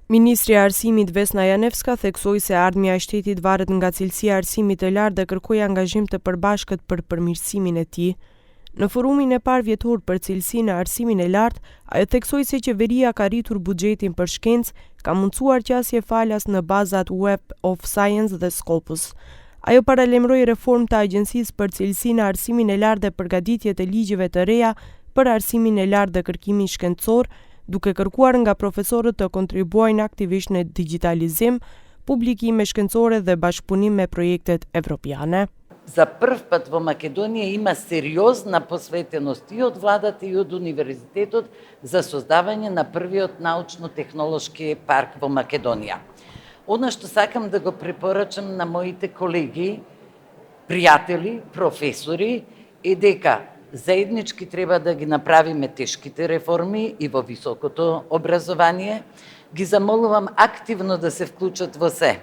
Ministri e Arsimit Vesna Janevska theksoi se ardhmja e shtetit varet nga cilësia e arsimit të lartë dhe kërkoi angazhim të përbashkët për përmirësimin e tij. Në forumin e parë vjetor për cilësinë e arsimin e lartë, ajo theksoi se qeveria ka rritur buxhetin për shkencë, ka mundsuar qasje falas në bazat Web of Science dhe Scopus. Ajo paralajmëroi reformë të Agjencisë për cilësinë e arsimin e lartë dhe përgatitje të ligjeve të reja për arsimin e lartë dhe kërkimin shkencor, duke kërkuar nga profesorët të kontribuojnë aktivisht në digitalizim, publikime shkencore dhe bashkëpunim me projektet evropiane. За прв пат во Македонија има сериозна посветеност и од владата и од универзитетот за создавање на првиот научно-технолошки парк во Македонија. Она што сакам да го препорачам на моите колеги, пријатели, професори е дека заеднички треба да ги направиме тешките реформи и во високото образование. Ги замолувам активно да се вклучат во се.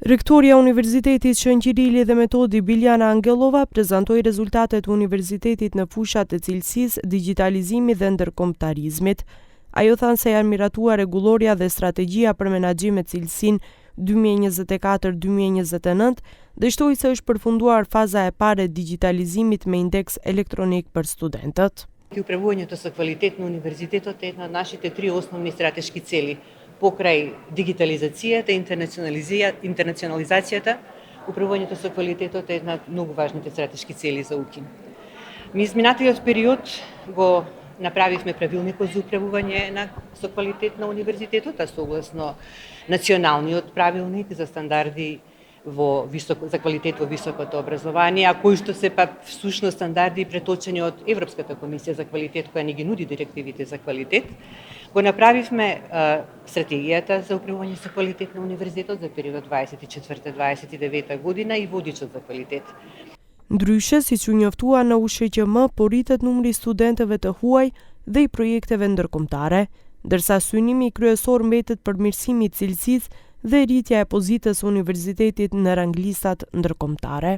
Rektoria e Universitetit Shën Qirili dhe Metodi Biljana Angelova prezantoi rezultatet e universitetit në fushat e cilësisë, digitalizimit dhe ndërkombëtarizmit. Ajo than se janë miratuar rregulloria dhe strategjia për menaxhim me cilësinë 2024-2029 dhe shtoi se është përfunduar faza e parë e digitalizimit me indeks elektronik për studentët. Управувањето со квалитет на универзитетот е една од нашите три основни стратешки цели. Покрај дигитализацијата, интернационализацијата, управувањето со квалитетот е една од многу важните стратешки цели за УКИ. Ми изминатиот период го направивме правилникот за управување со квалитет на универзитетот, а согласно националниот правилник за стандарди за квалитет во високото образование, а кои што се всушност стандарди преточени од Европската комисија за квалитет, која ни ги нуди директивите за квалитет. Го направивме стратегијата за управување со квалитет на универзитетот за периодот 24-29 година и водичот за квалитет. Ndryshe, siç u njoftua në USHQM, po rritet numri i studentëve të huaj dhe i projekteve ndërkombëtare, ndërsa synimi kryesor mbetet përmirësimi i cilësisë dhe rritja e pozitës së universitetit në ranglistat ndërkombëtare.